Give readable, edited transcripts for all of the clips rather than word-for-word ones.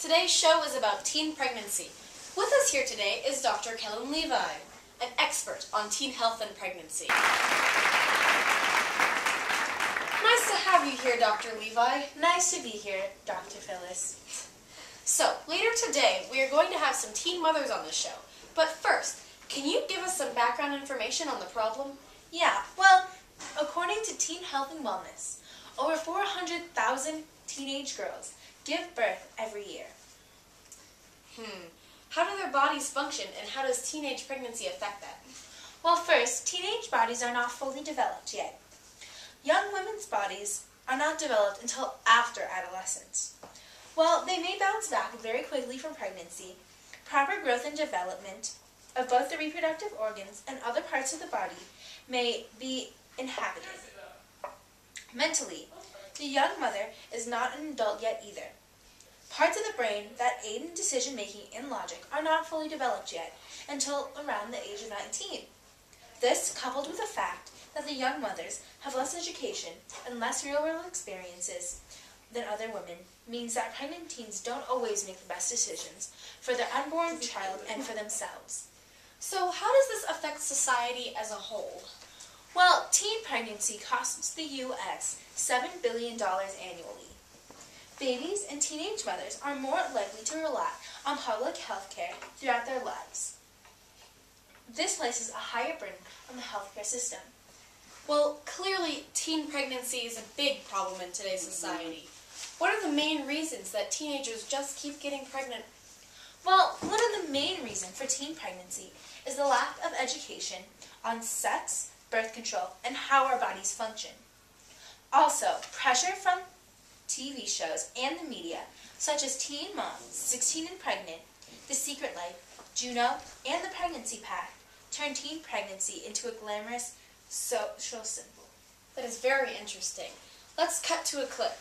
Today's show is about teen pregnancy. With us here today is Dr. Kellen Levi, an expert on teen health and pregnancy. Nice to have you here, Dr. Levi. Nice to be here, Dr. Phyllis. So, later today, we are going to have some teen mothers on the show. But first, can you give us some background information on the problem? Yeah, well, according to Teen Health and Wellness, over 400,000 teenage girls give birth every year. How do their bodies function, and how does teenage pregnancy affect that? Well, first, teenage bodies are not fully developed yet. Young women's bodies are not developed until after adolescence. While they may bounce back very quickly from pregnancy, proper growth and development of both the reproductive organs and other parts of the body may be inhibited. Mentally, the young mother is not an adult yet either. Parts of the brain that aid in decision-making and logic are not fully developed yet until around the age of 19. This, coupled with the fact that the young mothers have less education and less real-world experiences than other women, means that pregnant teens don't always make the best decisions for their unborn child and for themselves. So how does this affect society as a whole? Well, teen pregnancy costs the U.S. $7 billion annually. Babies and teenage mothers are more likely to rely on public health care throughout their lives. This places a higher burden on the healthcare system. Well, clearly, teen pregnancy is a big problem in today's society. What are the main reasons that teenagers just keep getting pregnant? Well, one of the main reasons for teen pregnancy is the lack of education on sex, birth control, and how our bodies function. Also, pressure from TV shows and the media, such as Teen Mom, 16 and Pregnant, The Secret Life, Juno, and The Pregnancy Pact, turn teen pregnancy into a glamorous social symbol. That is very interesting. Let's cut to a clip.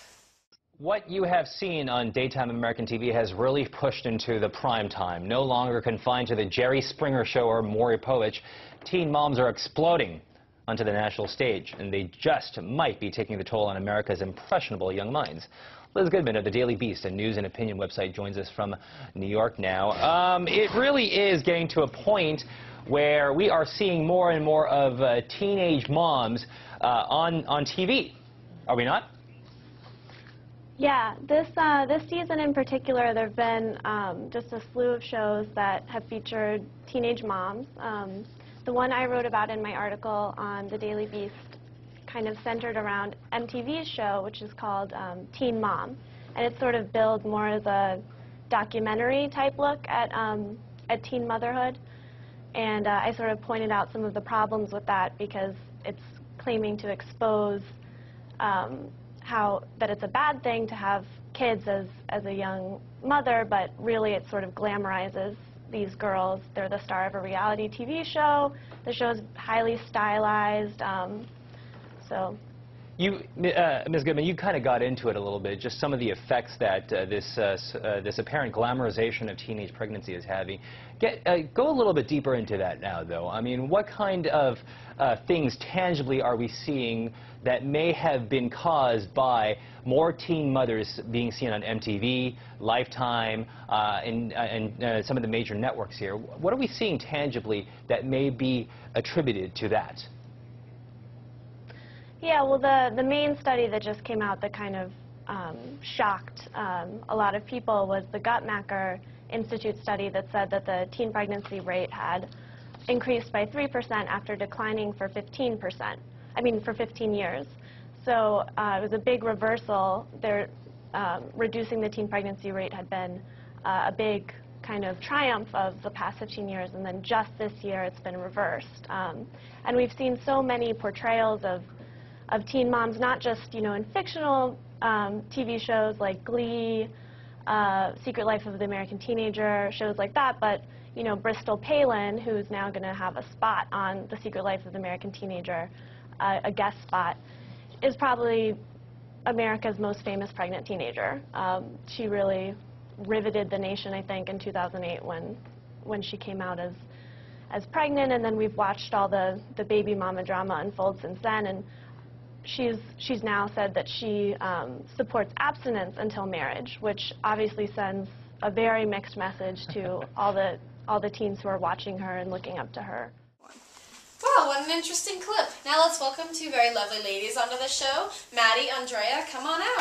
What you have seen on daytime American TV has really pushed into the prime time. No longer confined to the Jerry Springer Show or Maury Povich, teen moms are exploding onto the national stage, and they just might be taking the toll on America's impressionable young minds. Liz Goodman of the Daily Beast, a news and opinion website, joins us from New York now. It really is getting to a point where we are seeing more and more of teenage moms on TV. Are we not? Yeah, this season in particular, there have been just a slew of shows that have featured teenage moms. The one I wrote about in my article on the Daily Beast kind of centered around MTV's show, which is called Teen Mom, and it's sort of billed more as a documentary type look at teen motherhood. And I sort of pointed out some of the problems with that because it's claiming to expose how that it's a bad thing to have kids as a young mother, but really it sort of glamorizes these girls. They're the star of a reality TV show. The show's highly stylized. Ms. Goodman, you kind of got into it a little bit, just some of the effects that this apparent glamorization of teenage pregnancy is having. Go a little bit deeper into that now, though. I mean, what kind of things tangibly are we seeing that may have been caused by more teen mothers being seen on MTV, Lifetime, and some of the major networks here? What are we seeing tangibly that may be attributed to that? Yeah, well, the main study that just came out that kind of shocked a lot of people was the Guttmacher Institute study that said that the teen pregnancy rate had increased by 3% after declining for 15%. For 15 years. So it was a big reversal. Reducing the teen pregnancy rate had been a big kind of triumph of the past 15 years, and then just this year it's been reversed. And we've seen so many portrayals of teen moms, not just in fictional TV shows like Glee, Secret Life of the American Teenager, shows like that, but Bristol Palin, who's now going to have a spot on The Secret Life of the American Teenager, a guest spot, is probably America's most famous pregnant teenager. She really riveted the nation, I think, in 2008 when she came out as pregnant, and then we've watched all the baby mama drama unfold since then, and she's now said that she supports abstinence until marriage, which obviously sends a very mixed message to all the teens who are watching her and looking up to her. Wow, what an interesting clip. Now let's welcome two very lovely ladies onto the show. Maddie, Andrea, come on out.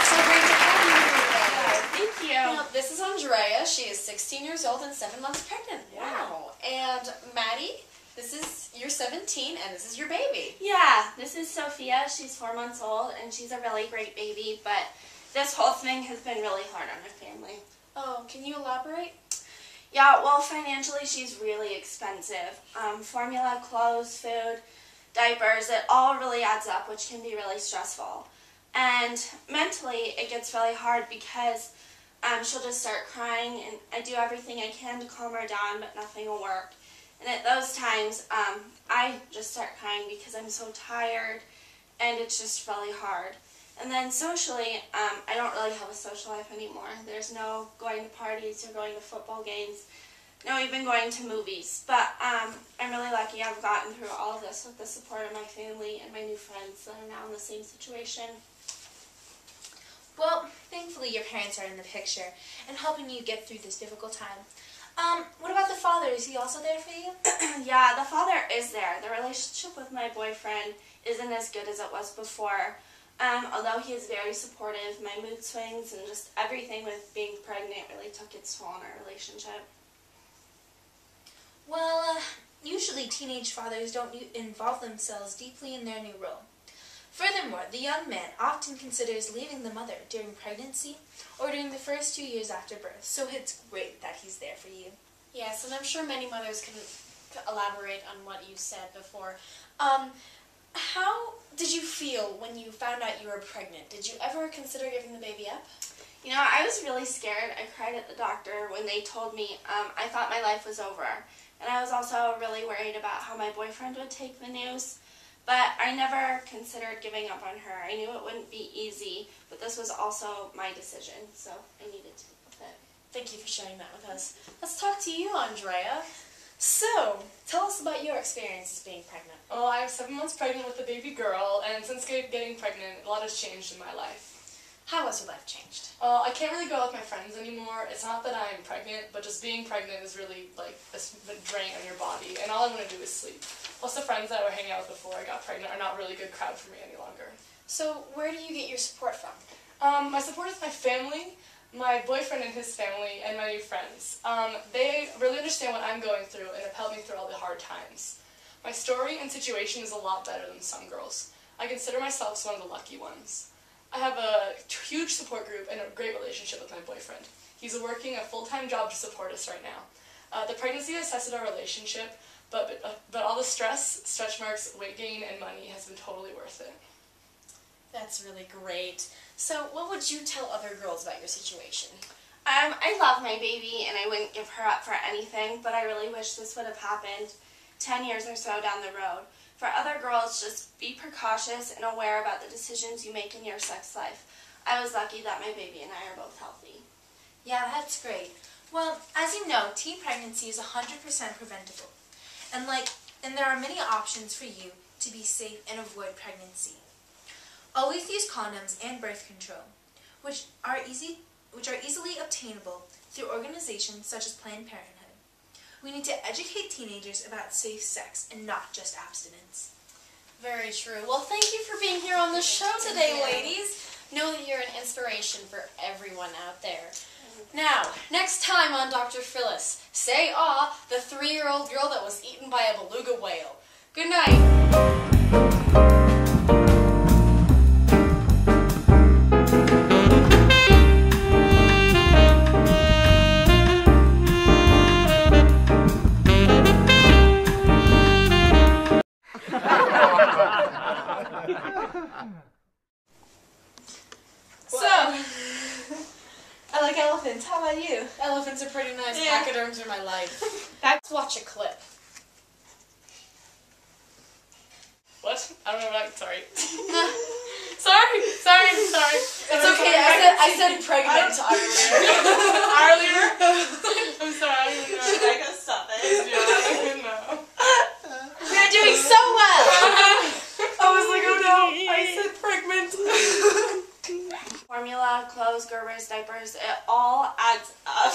So great to have you here today. Thank you. Now, this is Andrea. She is 16 years old and 7 months pregnant. Wow. And Maddie, you're 17 and this is your baby. Yeah, this is Sophia. She's 4 months old and she's a really great baby, but this whole thing has been really hard on her family. Oh, can you elaborate? Yeah, well, financially she's really expensive. Formula, clothes, food, diapers, it all really adds up, which can be really stressful. And mentally it gets really hard because she'll just start crying, and I do everything I can to calm her down, but nothing will work. And at those times, I just start crying because I'm so tired, and it's just really hard. And then socially, I don't really have a social life anymore. There's no going to parties or going to football games, no even going to movies. But I'm really lucky I've gotten through all of this with the support of my family and my new friends that are now in the same situation. Well, thankfully your parents are in the picture and helping you get through this difficult time. What about the father? Is he also there for you? Yeah, the father is there. The relationship with my boyfriend isn't as good as it was before. Although he is very supportive, my mood swings and just everything with being pregnant really took its toll on our relationship. Well, usually teenage fathers don't involve themselves deeply in their new role. Furthermore, the young man often considers leaving the mother during pregnancy or during the first 2 years after birth, so it's great that he's there for you. Yes, and I'm sure many mothers can elaborate on what you said before. How did you feel when you found out you were pregnant? Did you ever consider giving the baby up? You know, I was really scared. I cried at the doctor when they told me. I thought my life was over. And I was also really worried about how my boyfriend would take the news. But I never considered giving up on her. I knew it wouldn't be easy, but this was also my decision, so I needed to live with it. Thank you for sharing that with us. Let's talk to you, Andrea. So, tell us about your experiences being pregnant. Well, I'm 7 months pregnant with a baby girl, and since getting pregnant, a lot has changed in my life. How has your life changed? I can't really go out with my friends anymore. It's not that I'm pregnant, but just being pregnant is really like a drain on your body, and all I want to do is sleep. Plus, the friends that I were hanging out with before I got pregnant are not really a good crowd for me any longer. So, where do you get your support from? My support is my family, my boyfriend and his family, and my new friends. They really understand what I'm going through and have helped me through all the hard times. My story and situation is a lot better than some girls. I consider myself one of the lucky ones. I have a huge support group and a great relationship with my boyfriend. He's working a full-time job to support us right now. The pregnancy has tested our relationship, but all the stress, stretch marks, weight gain, and money has been totally worth it. That's really great. So, what would you tell other girls about your situation? I love my baby, and I wouldn't give her up for anything, but I really wish this would have happened 10 years or so down the road. For other girls, just be precautious and aware about the decisions you make in your sex life. I was lucky that my baby and I are both healthy. Yeah, that's great. Well, as you know, teen pregnancy is 100% preventable. And there are many options for you to be safe and avoid pregnancy. Always use condoms and birth control, which are easily obtainable through organizations such as Planned Parenthood. We need to educate teenagers about safe sex and not just abstinence. Very true. Well, thank you for being here on the show today, ladies. Know that you're an inspiration for everyone out there. Now, next time on Dr. Phyllis, say ah, the 3-year-old girl that was eaten by a beluga whale. Good night. I like elephants. How about you? Elephants are pretty nice. Yeah. Pachyderms are my life. Let's watch a clip. What? I don't know what sorry. Sorry. It's okay. I said pregnant earlier. I'm sorry, I don't even know. I gotta stop it. Yeah, I don't even know. You're doing so well! I was like, oh no, I said pregnant. Formula, clothes, Gerbers, diapers, it all adds up.